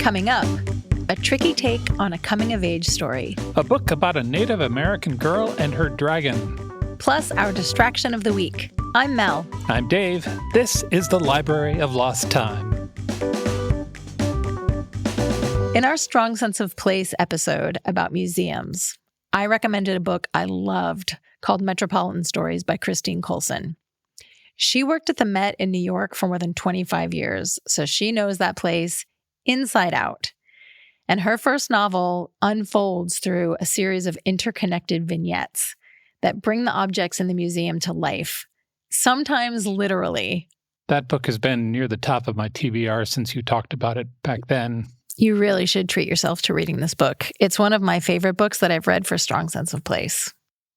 Coming up, a tricky take on a coming-of-age story. A book about a Native American girl and her dragon. Plus, our distraction of the week. I'm Mel. I'm Dave. This is the Library of Lost Time. In our Strong Sense of Place episode about museums, I recommended a book I loved called Metropolitan Stories by Christine Coulson. She worked at the Met in New York for more than 25 years, so she knows that place inside out. And her first novel unfolds through a series of interconnected vignettes that bring the objects in the museum to life, sometimes literally. That book has been near the top of my TBR since you talked about it back then. You really should treat yourself to reading this book. It's one of my favorite books that I've read for Strong Sense of Place.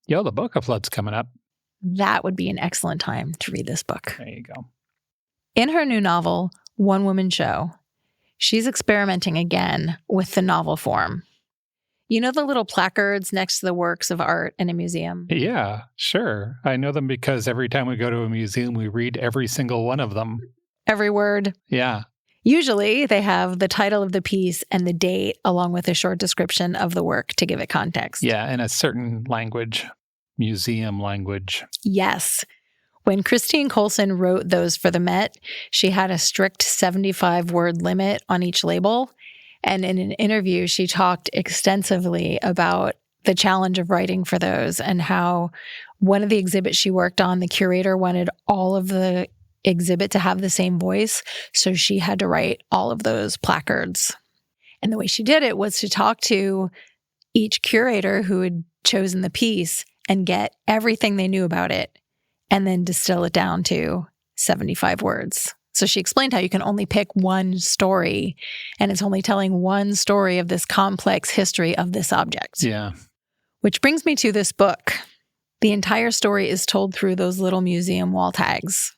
Yo, the Book of Flood's coming up. That would be an excellent time to read this book. There you go. In her new novel, One Woman Show, she's experimenting again with the novel form. You know the little placards next to the works of art in a museum? Yeah, sure. I know them because every time we go to a museum, we read every single one of them. Every word? Yeah. Usually, they have the title of the piece and the date, along with a short description of the work to give it context. Yeah, in a certain language, museum language. Yes. When Christine Coulson wrote those for the Met, she had a strict 75-word limit on each label. And in an interview, she talked extensively about the challenge of writing for those and how one of the exhibits she worked on, the curator wanted all of the exhibit to have the same voice. So she had to write all of those placards. And the way she did it was to talk to each curator who had chosen the piece and get everything they knew about it and then distill it down to 75 words. So she explained how you can only pick one story and it's only telling one story of this complex history of this object. Yeah. Which brings me to this book. The entire story is told through those little museum wall tags.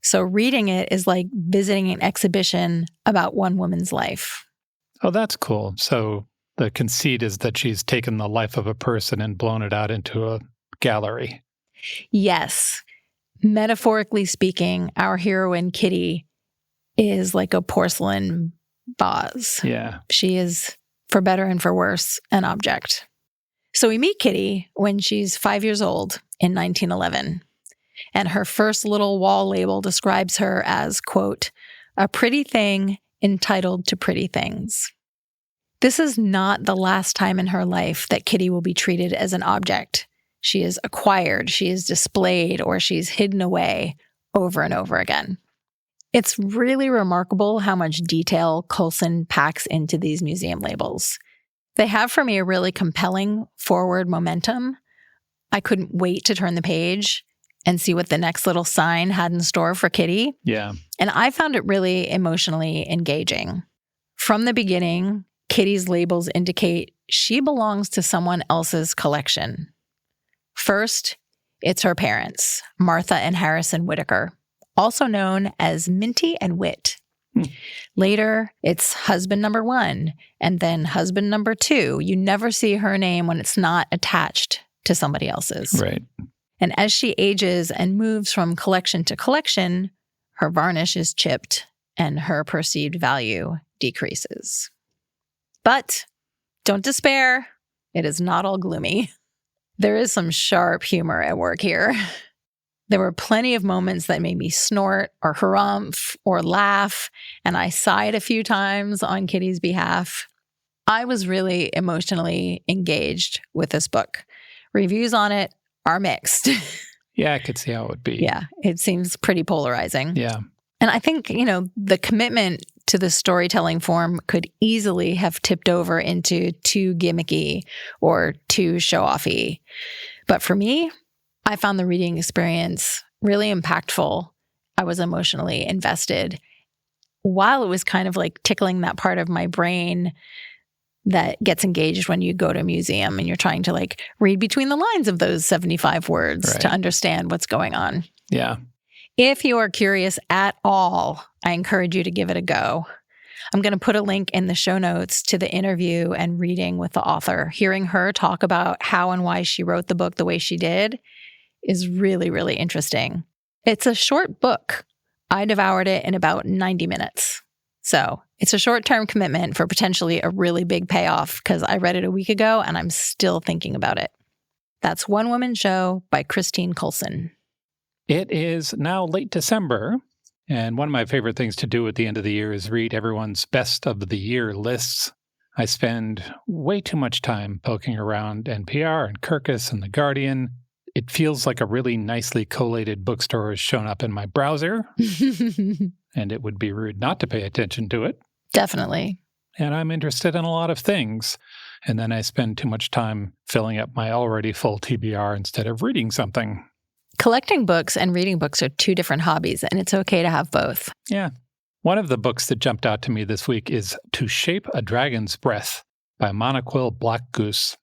So reading it is like visiting an exhibition about one woman's life. Oh, that's cool. So the conceit is that she's taken the life of a person and blown it out into a gallery. Yes. Metaphorically speaking, our heroine, Kitty, is like a porcelain vase. Yeah. She is, for better and for worse, an object. So we meet Kitty when she's 5 years old in 1911. And her first little wall label describes her as, quote, a pretty thing entitled to pretty things. This is not the last time in her life that Kitty will be treated as an object. She is acquired, she is displayed, or she's hidden away over and over again. It's really remarkable how much detail Coulson packs into these museum labels. They have for me a really compelling forward momentum. I couldn't wait to turn the page and see what the next little sign had in store for Kitty. Yeah. And I found it really emotionally engaging. From the beginning, Kitty's labels indicate she belongs to someone else's collection. First, it's her parents, Martha and Harrison Whitaker, also known as Minty and Wit. Later, it's husband number 1, and then husband number 2. You never see her name when it's not attached to somebody else's. Right. And as she ages and moves from collection to collection, her varnish is chipped and her perceived value decreases. But don't despair. It is not all gloomy. There is some sharp humor at work here. There were plenty of moments that made me snort or harumph or laugh, and I sighed a few times on Kitty's behalf. I was really emotionally engaged with this book. Reviews on it are mixed. Yeah, I could see how it would be. Yeah, it seems pretty polarizing. Yeah. And I think, the commitment to the storytelling form could easily have tipped over into too gimmicky or too show-offy. But for me, I found the reading experience really impactful. I was emotionally invested, while it was kind of like tickling that part of my brain that gets engaged when you go to a museum and you're trying to like read between the lines of those 75 words to understand what's going on. Yeah. If you are curious at all, I encourage you to give it a go. I'm going to put a link in the show notes to the interview and reading with the author. Hearing her talk about how and why she wrote the book the way she did is really, really interesting. It's a short book. I devoured it in about 90 minutes. So It's a short-term commitment for potentially a really big payoff because I read it a week ago and I'm still thinking about it. That's One Woman Show by Christine Coulson. It is now late December, and one of my favorite things to do at the end of the year is read everyone's best of the year lists. I spend way too much time poking around NPR and Kirkus and The Guardian. It feels like a really nicely collated bookstore has shown up in my browser, and it would be rude not to pay attention to it. Definitely. And I'm interested in a lot of things, and then I spend too much time filling up my already full TBR instead of reading something. Collecting books and reading books are two different hobbies, and it's okay to have both. Yeah. One of the books that jumped out to me this week is To Shape a Dragon's Breath by Moniquill Blackgoose.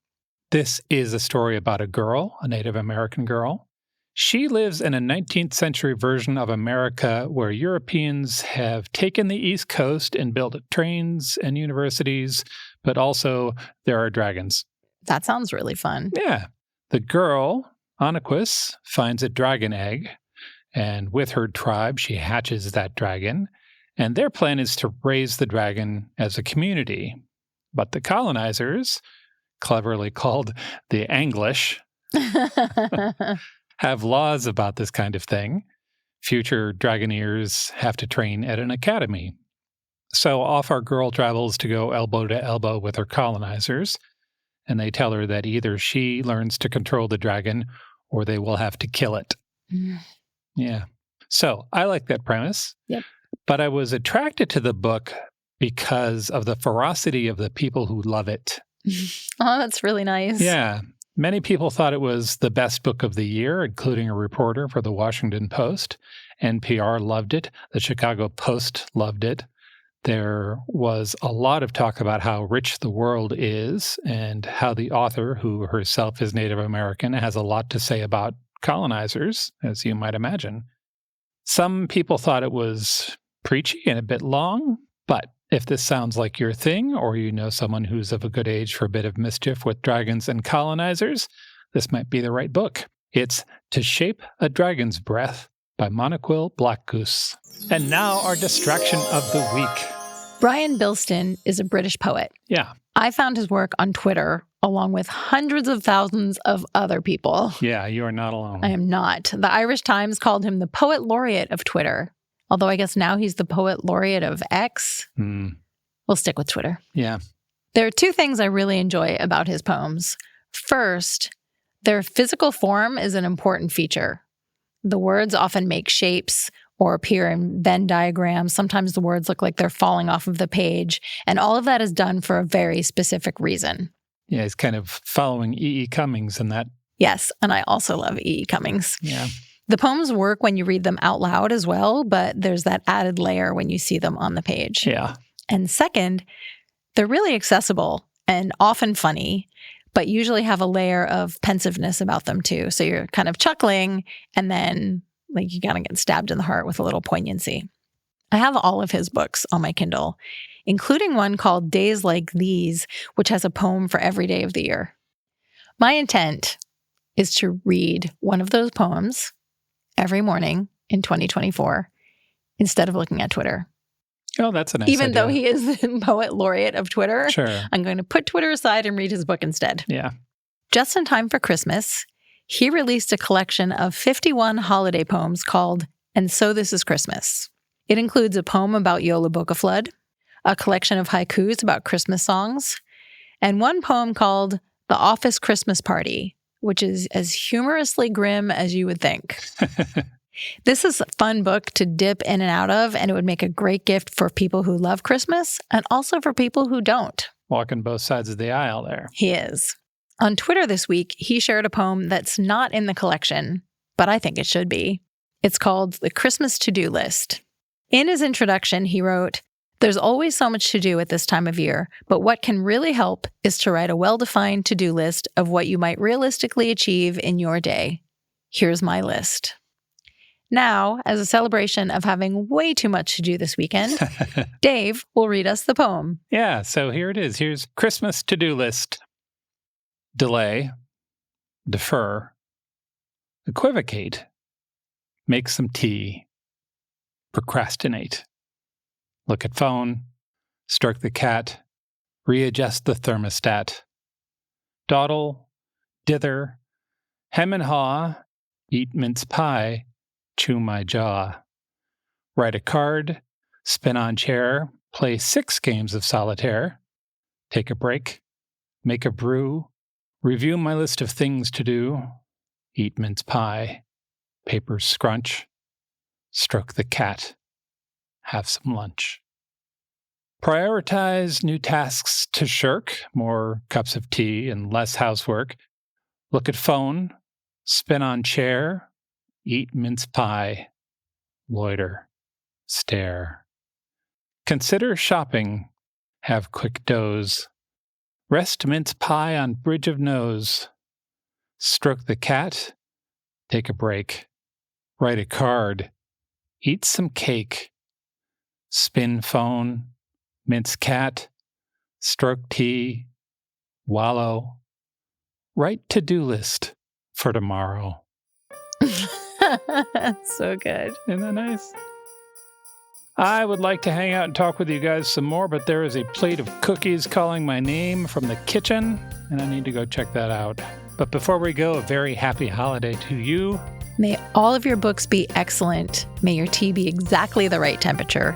This is a story about a girl, a Native American girl. She lives in a 19th century version of America where Europeans have taken the East Coast and built trains and universities, but also there are dragons. That sounds really fun. Yeah. The girl, Anaquis, finds a dragon egg, and with her tribe, she hatches that dragon. And their plan is to raise the dragon as a community. But the colonizers, cleverly called the Anglish, have laws about this kind of thing. Future dragoneers have to train at an academy. So off our girl travels to go elbow to elbow with her colonizers, and they tell her that either she learns to control the dragon or they will have to kill it. Yeah. So I like that premise. Yep. But I was attracted to the book because of the ferocity of the people who love it. Oh, that's really nice. Yeah. Many people thought it was the best book of the year, including a reporter for the Washington Post. NPR loved it. The Chicago Post loved it. There was a lot of talk about how rich the world is and how the author, who herself is Native American, has a lot to say about colonizers, as you might imagine. Some people thought it was preachy and a bit long, but if this sounds like your thing, or you know someone who's of a good age for a bit of mischief with dragons and colonizers, this might be the right book. It's To Shape a Dragon's Breath by Moniquill Blackgoose. And now our distraction of the week. Brian Bilston is a British poet. Yeah. I found his work on Twitter along with hundreds of thousands of other people. Yeah, you are not alone. I am not. The Irish Times called him the poet laureate of Twitter. Although I guess now he's the poet laureate of X. We'll stick with Twitter. Yeah. There are two things I really enjoy about his poems. First, their physical form is an important feature. The words often make shapes or appear in Venn diagrams. Sometimes the words look like they're falling off of the page. And all of that is done for a very specific reason. Yeah, he's kind of following E.E. Cummings in that. Yes, and I also love E.E. Cummings. Yeah. The poems work when you read them out loud as well, but there's that added layer when you see them on the page. Yeah. And second, they're really accessible and often funny, but usually have a layer of pensiveness about them too. So you're kind of chuckling and then you kind of get stabbed in the heart with a little poignancy. I have all of his books on my Kindle, including one called Days Like These, which has a poem for every day of the year. My intent is to read one of those poems every morning in 2024 instead of looking at Twitter. Oh, that's a nice Even idea. though he is the poet laureate of Twitter, Sure. I'm going to put Twitter aside and read his book instead. Yeah. Just in time for Christmas, he released a collection of 51 holiday poems called And So This Is Christmas. It includes a poem about Yola Bokaflood, a collection of haikus about Christmas songs, and one poem called The Office Christmas Party, which is as humorously grim as you would think. This is a fun book to dip in and out of, and it would make a great gift for people who love Christmas and also for people who don't. Walking both sides of the aisle there. He is. On Twitter this week, he shared a poem that's not in the collection, but I think it should be. It's called The Christmas To-Do List. In his introduction, he wrote, "There's always so much to do at this time of year, but what can really help is to write a well-defined to-do list of what you might realistically achieve in your day. Here's my list." Now, as a celebration of having way too much to do this weekend, Dave will read us the poem. Yeah, so here it is. Here's Christmas to-do list. Delay, defer, equivocate, make some tea, procrastinate, look at phone, stroke the cat, readjust the thermostat. Dawdle, dither, hem and haw, eat mince pie, chew my jaw. Write a card, spin on chair, play 6 games of solitaire. Take a break, make a brew, review my list of things to do. Eat mince pie, paper scrunch, stroke the cat, have some lunch. Prioritize new tasks to shirk, more cups of tea and less housework. Look at phone, spin on chair, eat mince pie, loiter, stare. Consider shopping, have quick doze. Rest mince pie on bridge of nose. Stroke the cat, take a break. Write a card, eat some cake. Spin phone, mince cat, stroke tea, wallow. Write to-do list for tomorrow. So good. Isn't that nice? I would like to hang out and talk with you guys some more, but there is a plate of cookies calling my name from the kitchen, and I need to go check that out. But before we go, a very happy holiday to you. May all of your books be excellent. May your tea be exactly the right temperature.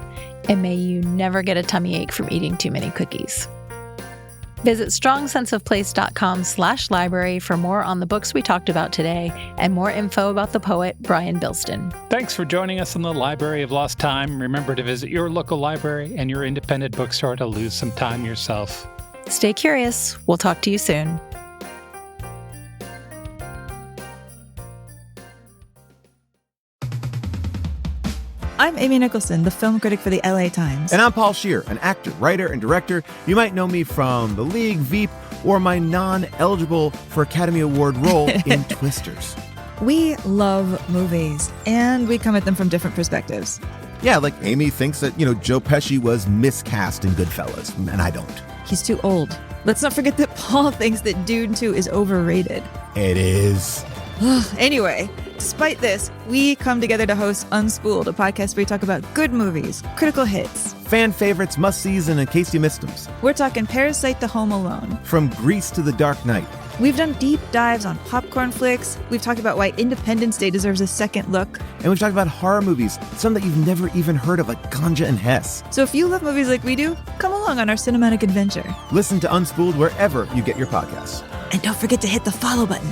And may you never get a tummy ache from eating too many cookies. Visit strongsenseofplace.com/library for more on the books we talked about today and more info about the poet Brian Bilston. Thanks for joining us in the Library of Lost Time. Remember to visit your local library and your independent bookstore to lose some time yourself. Stay curious. We'll talk to you soon. I'm Amy Nicholson, the film critic for the LA Times. And I'm Paul Scheer, an actor, writer, and director. You might know me from The League, Veep, or my non-eligible for Academy Award role in Twisters. We love movies, and we come at them from different perspectives. Yeah, like Amy thinks that, Joe Pesci was miscast in Goodfellas, and I don't. He's too old. Let's not forget that Paul thinks that Dune 2 is overrated. It is. Anyway, despite this, we come together to host Unspooled, a podcast where we talk about good movies, critical hits, fan favorites, must-sees, and in case you missed them. We're talking Parasite to Home Alone. From Grease to The Dark Knight. We've done deep dives on popcorn flicks. We've talked about why Independence Day deserves a second look. And we've talked about horror movies, some that you've never even heard of, like Ganja and Hess. So if you love movies like we do, come along on our cinematic adventure. Listen to Unspooled wherever you get your podcasts. And don't forget to hit the follow button.